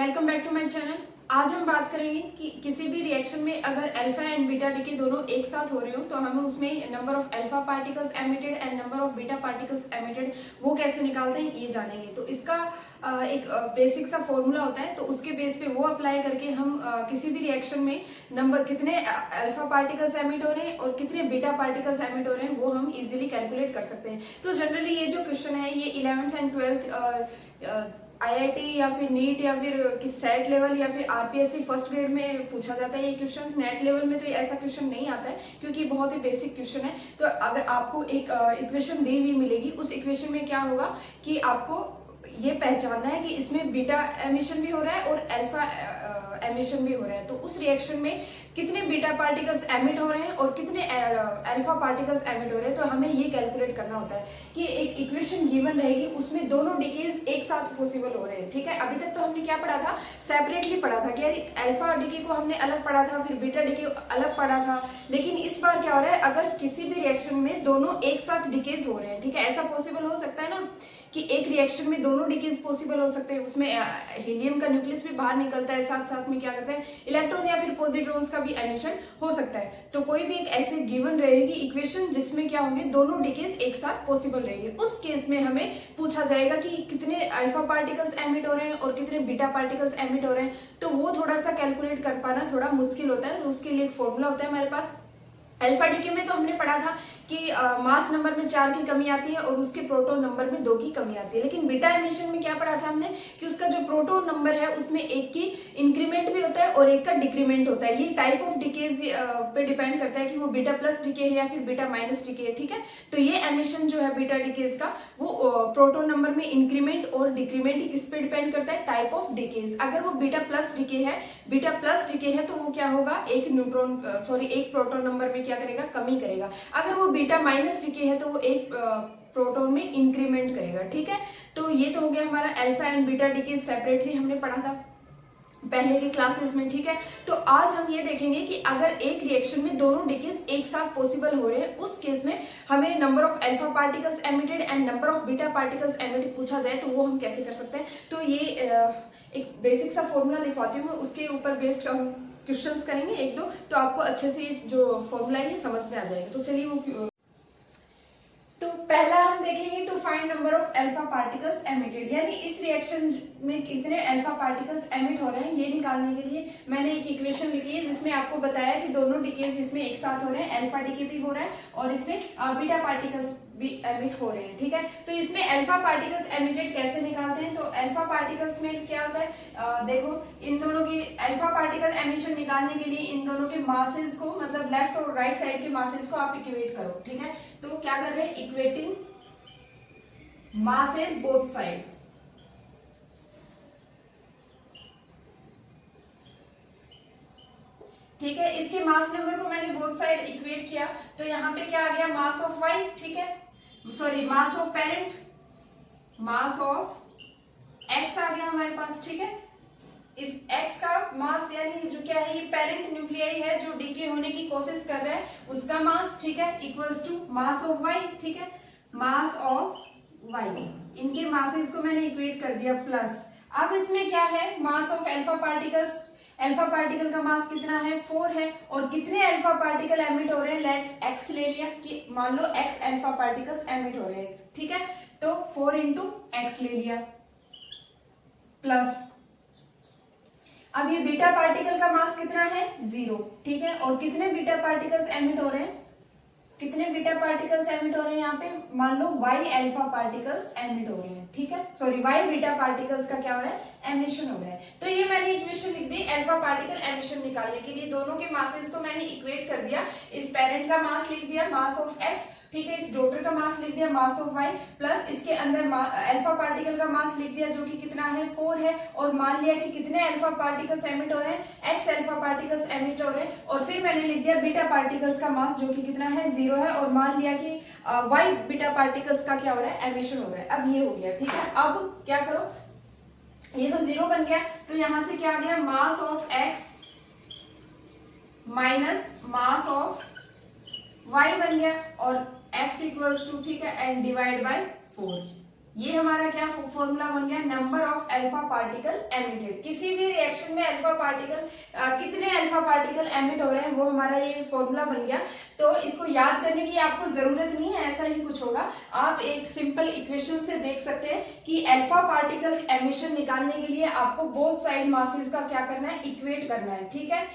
Welcome back to my channel. आज हम बात करेंगे कि किसी भी रिएक्शन में अगर अल्फा एंड बीटा डीके दोनों एक साथ हो रहे हो तो हमें उसमें number of alpha particles emitted and number of beta particles emitted वो कैसे निकालते हैं ये जानेंगे। तो इसका एक बेसिक सा फॉर्मूला होता है, तो उसके बेस पे वो अप्लाई करके हम किसी भी रिएक्शन में नंबर कितने अल्फा पार्टिकल्स एमिट हो रहे हैं और कितने बीटा पार्टिकल्स एमिट हो रहे हैं वो हम इजीली कैलकुलेट कर सकते हैं। तो जनरली ये जो क्वेश्चन है ये 11th एंड 12th आईआईटी या फिर नीट या फिर किस सेट लेवल या फिर आरपीएससी फर्स्ट ग्रेड में पूछा जाता है। ये क्वेश्चन नेट लेवल में तो ऐसा क्वेश्चन नहीं आता है क्योंकि बहुत ही बेसिक क्वेश्चन है। तो अगर आपको एक इक्वेशन दी हुई मिलेगी, उस इक्वेशन में क्या होगा कि आपको ये पहचानना है कि इसमें बीटा एमिशन भी हो रहा है और अल्फा एमिशन भी हो रहा है। तो उस रिएक्शन में कितने बीटा पार्टिकल्स एमिट हो रहे हैं और कितने अल्फा पार्टिकल्स एमिट हो रहे हैं, तो हमें ये कैलकुलेट करना होता है कि एक इक्वेशन गिवन रहेगी उसमें दोनों डिकेज एक साथ पॉसिबल हो रहे हैं। ठीक है, अभी तक तो हमने क्या पढ़ा था, सेपरेटली पढ़ा था कि यार अल्फा डिके को हमने अलग पढ़ा था, फिर बीटा डिके अलग पढ़ा था। लेकिन इस बार क्या हो रहा है, अगर किसी भी रिएक्शन में दोनों एक साथ डिकेज हो रहे हैं, ठीक है, ऐसा पॉसिबल हो सकता है ना कि एक रिएक्शन में दोनों डिकेज पॉसिबल हो सकते हैं। उसमें हीलियम का न्यूक्लियस भी बाहर निकलता है, साथ साथ में क्या करता है इलेक्ट्रॉन या फिर पॉजिट्रॉन्स का भी एमिशन हो सकता है। तो कोई भी एक ऐसे गिवन रहेगी इक्वेशन जिसमें क्या होंगे, दोनों डिकेज एक साथ पॉसिबल रहेंगे। उस केस में हमें पूछा जाएगा कि कितने अल्फा पार्टिकल्स एमिट हो रहे हैं और कितने बीटा पार्टिकल्स एमिट हो रहे हैं। तो वो थोड़ा सा कैलकुलेट कर पाना थोड़ा मुश्किल होता है। तो उसके लिए एक फॉर्मूला होता है हमारे पास। अल्फा डीके में तो हमने पढ़ा था कि मास नंबर में 4 की कमी आती है और उसके प्रोटॉन नंबर में 2 की कमी आती है। लेकिन बीटा एमिशन में क्या पढ़ा था हमने कि उसका जो प्रोटॉन नंबर है उसमें 1 की इंक्रीमेंट भी होता है और 1 का डिक्रीमेंट होता है। ये टाइप ऑफ डिकेज पे डिपेंड करता है कि वो बीटा प्लस डिके है या फिर बीटा माइनस डिके है। ठीक है, तो ये एमिशन जो है बीटा डिकेज का वो प्रोटॉन नंबर में इंक्रीमेंट और डिक्रीमेंट किस पे डिपेंड करता है, टाइप ऑफ डिकेज। अगर वो बीटा प्लस डिके है तो वो क्या होगा, एक प्रोटॉन नंबर में क्या करेगा, कमी करेगा। अगर वो बीटा माइनस डिके है तो वो एक प्रोटॉन में इंक्रीमेंट करेगा। ठीक है, तो ये तो हो गया हमारा alpha and beta decay separately हमने पढ़ा था पहले के क्लासेस में। ठीक है, तो आज हम ये देखेंगे कि अगर एक रिएक्शन में दोनों डिकेज एक साथ पॉसिबल हो रहे हैं, उस केस में हमें number of alpha particles emitted and number of beta particles emitted पूछा जाए तो वो हम कैसे कर सकते हैं। तो ये एक बेसिक सा फॉर्मूला लिखवाती हूँ, उसके ऊपर बेस्ड हम क्वेश्चंस करेंगे एक दो, तो आपको अच्छे से जो फॉर्मूला है समझ में आ जाएगा। तो चलिए वो तो पहला हम देखेंगे to find number of alpha particles emitted, यानी इस रिएक्शन में कितने अल्फा पार्टिकल्स एमिट हो रहे हैं ये निकालने के लिए मैंने एक इक्वेशन लिखी है जिसमें आपको बताया कि दोनों डिकेज इसमें एक साथ हो रहे हैं, अल्फा डिके भी हो रहा है और इसमें बीटा पार्टिकल्स भी एमिट हो रहे हैं। ठीक है, तो इसमें अल्फा पार्टिकल्स एमिटेड कैसे निकालते हैं, तो अल्फा पार्टिकल्स में क्या होता है, देखो इन दोनों की अल्फा पार्टिकल एमिशन निकालने के लिए इन दोनों के मासेस को, मतलब लेफ्ट और राइट साइड के मासेस को आप इक्वेट करो। ठीक है, तो क्या कर रहे हैं, इक्वेटिंग masses both side। ठीक है, इसके मास नंबर को मैंने बोथ साइड इक्वेट किया तो यहाँ पे क्या आ गया, मास ऑफ वाई, ठीक है, sorry mass of parent, mass of X आ गया हमारे पास। ठीक है, इस एक्स का मास यानी जो क्या है, ये पेरेंट न्यूक्लियाई है जो डीके होने की कोशिश कर रहा है, उसका मास, ठीक है, equals to mass of Y. ठीक है, मास ऑफ वाई, इनके मासेस को मैंने इक्वेट कर दिया प्लस। अब इसमें क्या है, mass of alpha particles, alpha particle का मास कितना है, 4 है और कितने अल्फा पार्टिकल एमिट हो रहे हैं, लेट एक्स ले लिया कि मान लो एक्स अल्फा पार्टिकल्स एमिट हो रहे हैं। ठीक है, तो 4 इंटू एक्स ले लिया प्लस, अब ये बीटा पार्टिकल का मास कितना है, 0। ठीक है, और कितने बीटा पार्टिकल्स एमिट हो रहे हैं, कितने बीटा पार्टिकल्स एमिट हो रहे हैं, यहाँ पे मान लो वाई अल्फा पार्टिकल्स एमिट हो रहे हैं। ठीक है, सॉरी वाई बीटा पार्टिकल्स का क्या हो रहा है, एमिशन हो रहा है। तो ये मैंने इक्वेशन लिख दी अल्फा पार्टिकल एमिशन निकालने के लिए, दोनों के मासेस को मैंने इक्वेट कर दिया। इस पेरेंट का मास लिख दिया मास ऑफ एक्स, ठीक है, इस डॉटर का मास लिख दिया मास ऑफ वाई, प्लस इसके अंदर अल्फा पार्टिकल का मास लिख दिया जो कि कितना है, 4 है, और मान लिया कि कितने अल्फा पार्टिकल्स एमिट हो रहे हैं, एक्स अल्फा पार्टिकल्स एमिट हो रहे हैं, और फिर मैंने लिख दिया बीटा पार्टिकल्स का मास जो कि कितना है, 0 है, और मान लिया कि वाई बीटा पार्टिकल्स का क्या हो रहा है, एमिशन हो रहा है। अब ये हो गया। ठीक है, अब क्या करो, ये तो 0 बन गया, तो यहां से क्या आ गया, mass of X minus mass of Y बन गया और x इक्वल्स टू, ठीक है, एंड डिवाइड बाय 4। ये हमारा क्या फॉर्मूला बन गया, number of alpha particle emitted. किसी भी रिएक्शन में अल्फा पार्टिकल कितने अल्फा पार्टिकल एमिट हो रहे हैं वो हमारा ये फॉर्मूला बन गया। तो इसको याद करने की आपको जरूरत नहीं है, ऐसा ही कुछ होगा। आप एक सिंपल इक्वेशन से देख सकते हैं कि अल्फा पार्टिकल एमिशन निकालने के लिए आपको बोथ साइड मासेस का क्या करना है, इक्वेट करना है। ठीक है,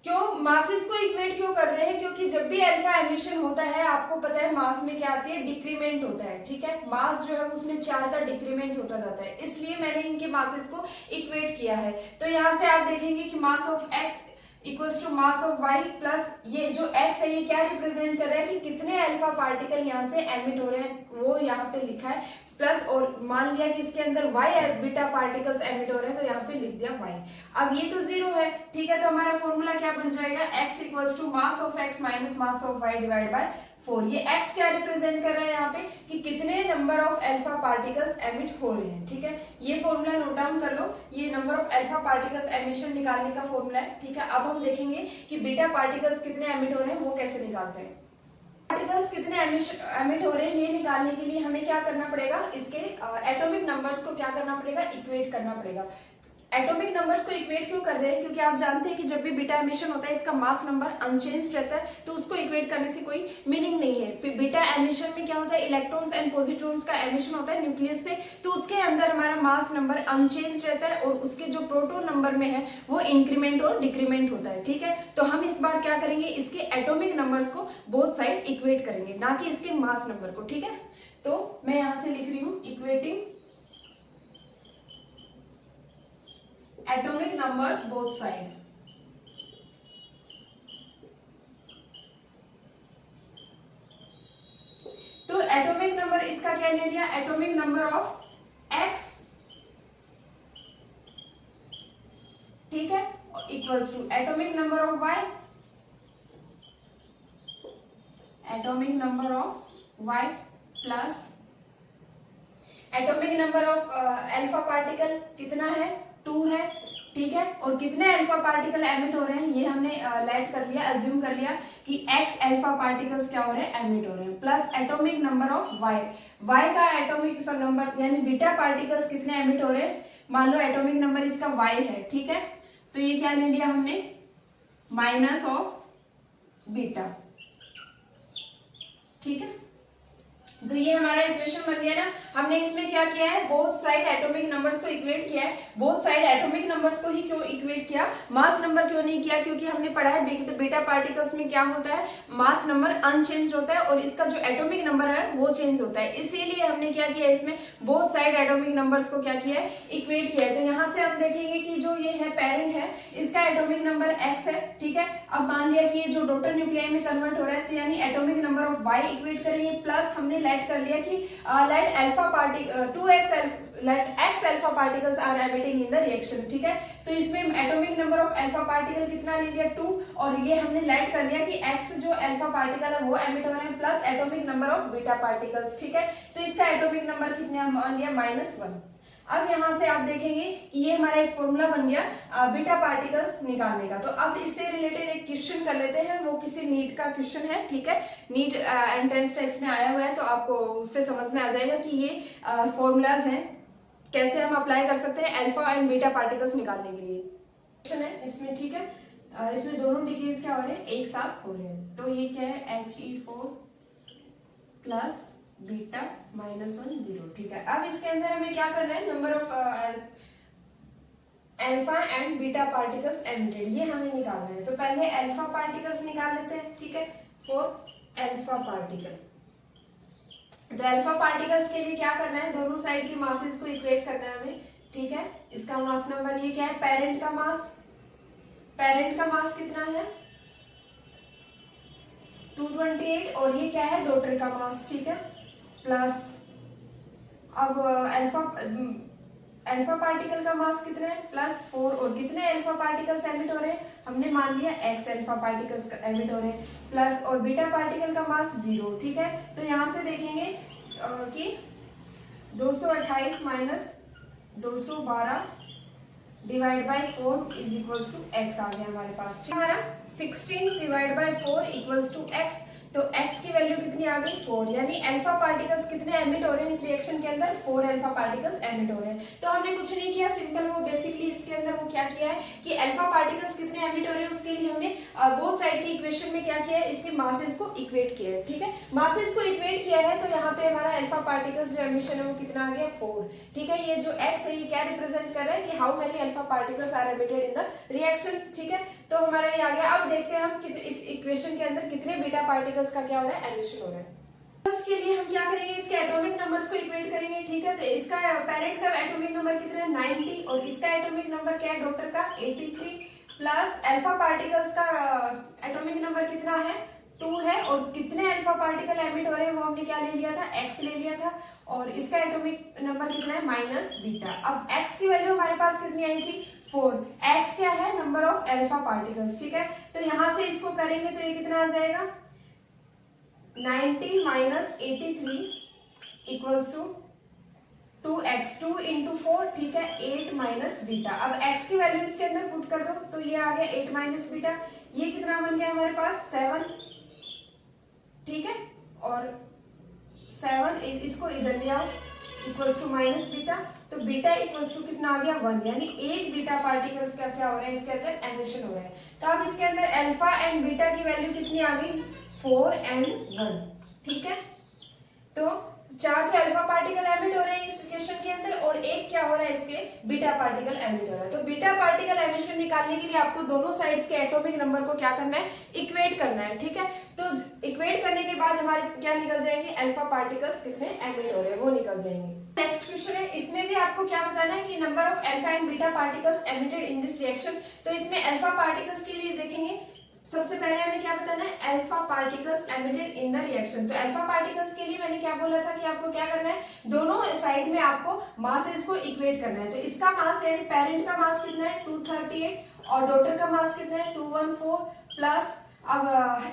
क्यों मासेस को इक्वेट क्यों कर रहे हैं, क्योंकि जब भी अल्फा एमिशन होता है आपको पता है मास में क्या आती है, डिक्रीमेंट होता है। ठीक है, मास जो है उसमें 4 का डिक्रीमेंट होता जाता है, इसलिए मैंने इनके मासेस को इक्वेट किया है। तो यहाँ से आप देखेंगे कि mass of X equals to mass of Y plus ये जो एक्स है ये क्या रिप्रेजेंट कर रहा है कि कितने अल्फा पार्टिकल यहाँ से एमिट हो रहे हैं वो यहाँ पे लिखा है, प्लस और मान लिया कि इसके अंदर वाई बीटा पार्टिकल्स एमिट हो रहे हैं तो यहाँ पे लिख दिया वाई। अब ये तो 0 है, ठीक है, तो हमारा फॉर्मूला क्या बन जाएगा, x equals to mass of x minus mass of y divide by 4। ये x क्या रिप्रेजेंट कर रहा है यहाँ पे कि कितने number of alpha particles emit हो रहे हैं। ठीक है, ये फॉर्मूला नोट डाउन कर लो, ये number of alpha particles emission निकालने का फॉर्मूला है। ठीक है, अब हम देखेंगे कि बीटा पार्टिकल्स कितने एमिट हो रहे हैं वो कैसे निकालते हैं। पार्टिकल्स कितने एमिट हो रहे हैं ये निकालने के लिए हमें क्या करना पड़ेगा, इसके एटॉमिक नंबर्स को क्या करना पड़ेगा, इक्वेट करना पड़ेगा। एटॉमिक नंबर्स को इक्वेट क्यों कर रहे हैं, क्योंकि आप जानते हैं कि जब भी बीटा एमिशन होता है इसका मास नंबर अनचेंज रहता है, तो उसको इक्वेट करने से कोई मीनिंग नहीं है। बीटा एमिशन में क्या होता है, इलेक्ट्रॉन्स एंड पॉजिट्रॉन्स का एमिशन होता है न्यूक्लियस से, तो उसके अंदर हमारा मास नंबर अनचेंज रहता है और उसके जो प्रोटॉन नंबर में है वो इंक्रीमेंट और डिक्रीमेंट होता है। ठीक है, तो हम इस बार क्या करेंगे, इसके एटॉमिक नंबर्स को बोथ साइड इक्वेट करेंगे, ना कि इसके मास नंबर को। ठीक है, तो मैं यहां से लिख रही हूं equating atomic numbers both side। तो एटॉमिक नंबर इसका क्या ले लिया, एटॉमिक नंबर ऑफ x, ठीक है, equals to atomic number of y, atomic number of y plus atomic number of alpha particle कितना है, 2 है। ठीक है, और कितने अल्फा पार्टिकल एमिट हो रहे हैं ये हमने लेट कर लिया, अज्यूम कर लिया कि x अल्फा पार्टिकल्स क्या हो रहे हैं, एमिट हो रहे हैं, plus atomic number of y का एटॉमिक नंबर यानी बीटा पार्टिकल्स कितने एमिट हो रहे हैं, मान लो एटॉमिक नंबर इसका y है। ठीक है, तो ये क्या ले लिया हमने, माइनस ऑफ बीटा। ठीक है, तो ये हमारा इक्वेशन बन गया ना। हमने इसमें क्या किया है, बोथ साइड एटॉमिक नंबर्स को इक्वेट किया है। बोथ साइड एटॉमिक नंबर्स को ही क्यों इक्वेट किया, मास नंबर क्यों नहीं किया, क्योंकि हमने पढ़ा है बीटा पार्टिकल्स में क्या होता है, मास नंबर अनचेंज होता है और इसका जो एटॉमिक नंबर है वो चेंज होता है, इसीलिए हमने क्या किया, इसमें बोथ साइड एटॉमिक नंबर्स को क्या किया है, इक्वेट किया है। तो यहाँ से हम देखेंगे कि जो ये है पेरेंट है इसका एटॉमिक नंबर x है। ठीक है, अब मान लिया कि ये जो डॉटर न्यूक्लियाई में कन्वर्ट हो रहा है, तो यानी atomic number of y equate करेंगे, प्लस हमने लेट कर लिया कि let alpha particle 2x let x alpha particles are emitting in the reaction. ठीक है, तो इसमें atomic number of alpha particle कितना ले लिया, 2, और ये हमने लेट कर लिया कि x जो अल्फा पार्टिकल है वो एमिट हो रहे हैं, plus atomic number of beta particles. ठीक है, तो इसका एटॉमिक नंबर कितने मान लिया, -1। अब यहाँ से आप देखेंगे कि ये हमारा एक फॉर्मूला बन गया बीटा पार्टिकल्स निकालने का। तो अब इससे रिलेटेड एक क्वेश्चन कर लेते हैं, वो किसी नीट का क्वेश्चन है। ठीक है, नीट एंट्रेंस टेस्ट में आया हुआ है, तो आपको उससे समझ में आ जाएगा कि ये फॉर्मूलाज हैं, कैसे हम अप्लाई कर सकते हैं अल्फा एंड बीटा पार्टिकल्स निकालने के लिए। क्वेश्चन है इसमें, ठीक है, इसमें दोनों डिकेज क्या हो रहे हैं, एक साथ हो रहे हैं। तो ये क्या है, He4 प्लस बीटा -1 0। ठीक है, अब इसके अंदर हमें क्या करना है, number of alpha and beta particles emitted ये हमें निकालना है। तो पहले अल्फा पार्टिकल्स निकाल लेते हैं। ठीक है, 4 अल्फा पार्टिकल। तो अल्फा पार्टिकल्स के लिए क्या करना है, दोनों साइड की मासेस को इक्वेट करना है हमें। ठीक है, इसका मास नंबर ये क्या है, पेरेंट का मास कितना है, 228, और ये क्या है, डॉटर का मास। ठीक है, प्लस अब अल्फा पार्टिकल का मास कितना है, +4, और कितने अल्फा पार्टिकल्स एमिट हो रहे हैं, हमने मान लिया x अल्फा पार्टिकल्स एमिट हो रहे हैं, प्लस और बीटा पार्टिकल का मास 0। ठीक है, तो यहाँ से देखेंगे कि 228 minus 212 divide by 4 is equals to x आ गया हमारे पास। हमारा 16 divide by 4 equals to x। तो x की वैल्यू कितनी आ गई 4, यानी अल्फा पार्टिकल्स कितने एमिट हो रहे हैं इस रिएक्शन के अंदर, 4 अल्फा पार्टिकल्स एमिट हो रहे हैं। तो हमने कुछ नहीं किया, सिंपल वो बेसिकली इसके अंदर वो क्या किया है कि अल्फा पार्टिकल्स कितने एमिट हो रहे हैं उसके लिए हमने बोथ साइड की इक्वेशन में क्या किया है, इसके मासेस को इक्वेट किया है। ठीक है, मासेस को इक्वेट किया है तो यहाँ पे हमारा अल्फा पार्टिकल्स जो एमिशन है वो कितना आ गया 4। ठीक है, ये जो x है ये क्या रिप्रेजेंट कर रहा है कि how many alpha particles are emitted in the reaction. ठीक है, तो हमारा ये आ गया। अब देखते हैं हम इस इक्वेशन के अंदर कितने बीटा पार्टिकल्स का क्या हो रहा है, एमिशन हो रहा है। के लिए हम क्या करेंगे, इसके एटॉमिक नंबर्स को इक्वेट करेंगे। ठीक है, तो इसका पेरेंट का एटॉमिक नंबर कितना है 90 और इसका एटॉमिक नंबर क्या है डॉटर का 83 प्लस अल्फा पार्टिकल्स का एटॉमिक नंबर कितना है 2 है और कितने अल्फा पार्टिकल एमिट हो रहे हैं वो हमने क्या ले लिया था x ले लिया था और इसका एटॉमिक नंबर कितना है माइनस बीटा। अब x की वैल्यू हमारे पास कितनी आई थी 4, x क्या है नंबर ऑफ अल्फा पार्टिकल्स। ठीक है, तो यहां से इसको करेंगे तो ये कितना आ जाएगा 90 minus 83 equals to 2x, 2 into 4। ठीक है, 8 माइनस बीटा। अब x की वैल्यू इसके अंदर पुट कर दो तो ये आ गया 8 माइनस बीटा। ये कितना बन गया हमारे पास 7। ठीक है, और 7 इसको इधर ले आओ इक्वल्स टू माइनस बीटा, तो बीटा इक्वल्स टू कितना आ गया 1, यानी एक बीटा पार्टिकल्स का क्या हो रहा है इसके अंदर एमिशन हो रहा है। तो अब इसके अंदर अल्फा एंड बीटा की वैल्यू कितनी आ गई 4 एंड 1। ठीक है, तो 4 के अल्फा पार्टिकल एमिट हो रहे हैं इस इक्वेशन के अंदर और एक क्या हो रहा है इसके बीटा पार्टिकल एमिट हो रहा है। तो बीटा पार्टिकल एमिशन निकालने के लिए आपको दोनों साइड्स के एटॉमिक नंबर को क्या करना है इक्वेट करना है। ठीक है, तो इक्वेट करने के बाद हमारे क्या निकल जाएंगे अल्फा पार्टिकल्स कितने एमिट हो रहे हैं वो निकल जाएंगे। नेक्स्ट क्वेश्चन है, इसमें भी आपको क्या बताना है कि number of alpha and beta particles emitted in this reaction. तो इसमें अल्फा पार्टिकल्स के लिए देखेंगे, सबसे पहले हमें क्या बताना है alpha particles emitted in the reaction. तो अल्फा पार्टिकल्स के लिए मैंने क्या बोला था कि आपको क्या करना है दोनों साइड में आपको मासेस को इक्वेट करना है। तो इसका मास यानी पेरेंट का मास कितना है 238 और डॉटर का मास कितना है 214 प्लस अब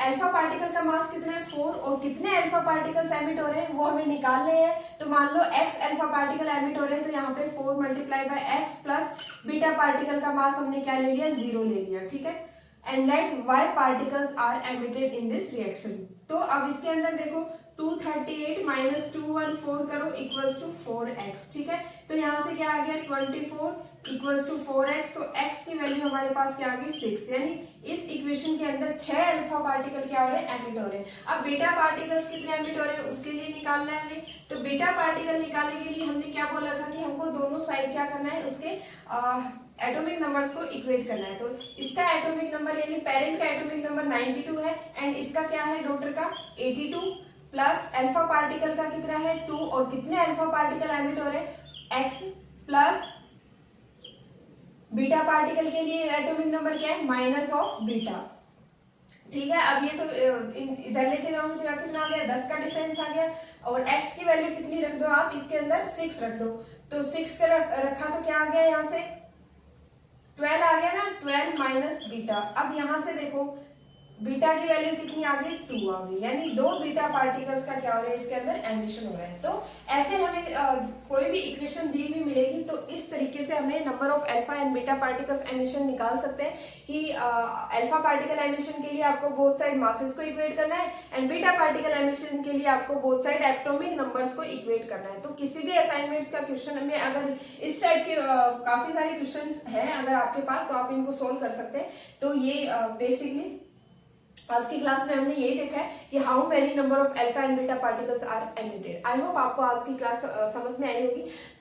अल्फा पार्टिकल का मास कितना है 4 और कितने अल्फा पार्टिकल्स एमिट हो रहे हैं वो हमें निकालने हैं। तो मान लो x अल्फा पार्टिकल एमिट हो रहे हैं तो यहाँ पे 4 multiply by x plus beta particle का मास हमने क्या ले लिया 0 ले लिया। ठीक है, and let y particles are emitted in this reaction। तो अब इसके अंदर देखो 238 माइनस 214 करो इक्वल्स टू 4x। ठीक है, तो यहाँ से क्या आ गया 24 इक्वल्स टू 4x। तो x की वैल्यू हमारे पास क्या आ गई 6, यानी इस इक्वेशन के अंदर 6 अल्फा पार्टिकल क्या हो रहे हैं एमिट हो रहे हैं। अब बीटा पार्टिकल्स कितने एमिट हो रहे हैं उसके लिए निकालना है हमें। तो बीटा पार्टिकल निकालने के लिए हमने क्या बोला था कि हमको दोनों साइड क्या करना है उसके एटॉमिक नंबर्स को इक्वेट करना है। तो इसका एटॉमिक नंबर यानी पेरेंट का एटॉमिक नंबर 92 है एंड इसका क्या है डॉटर का 82 प्लस अल्फा पार्टिकल का कितना है 2 और कितने अल्फा पार्टिकल एमिट हो रहे हैं x प्लस बीटा पार्टिकल के लिए एटॉमिक नंबर क्या है माइनस ऑफ बीटा। ठीक है, अब ये तो इधर लेके जाओगे तो कितना आ गया 10 का डिफरेंस आ गया और x की वैल्यू कितनी रख दो आप इसके अंदर 6 रख दो। तो 6 का रखा तो क्या आ गया यहाँ से 12 आ गया ना, 12 माइनस बीटा। अब यहाँ से देखो बीटा की वैल्यू कितनी आ गई 2 आ गई, यानी 2 बीटा पार्टिकल्स का क्या हो रहा है इसके अंदर एमिशन हो रहा है। तो ऐसे हमें कोई भी इक्वेशन दी हुई मिलेगी तो इस तरीके से हमें number of alpha and beta particles emission निकाल सकते हैं कि अल्फा पार्टिकल एमिशन के लिए आपको बोथ साइड मासेस को इक्वेट करना है एंड बीटा पार्टिकल एमिशन के लिए आपको बोथ साइड एटॉमिक नंबर्स को इक्वेट करना है। तो किसी भी असाइनमेंट्स का क्वेश्चन में अगर इस टाइप के काफी सारे क्वेश्चन हैं अगर आपके पास तो आप इनको सोल्व कर सकते हैं। तो ये बेसिकली आज की क्लास में हमने यही देखा है कि how many number of alpha and beta particles are emitted. I hope आपको आज की क्लास समझ में आई होगी। तो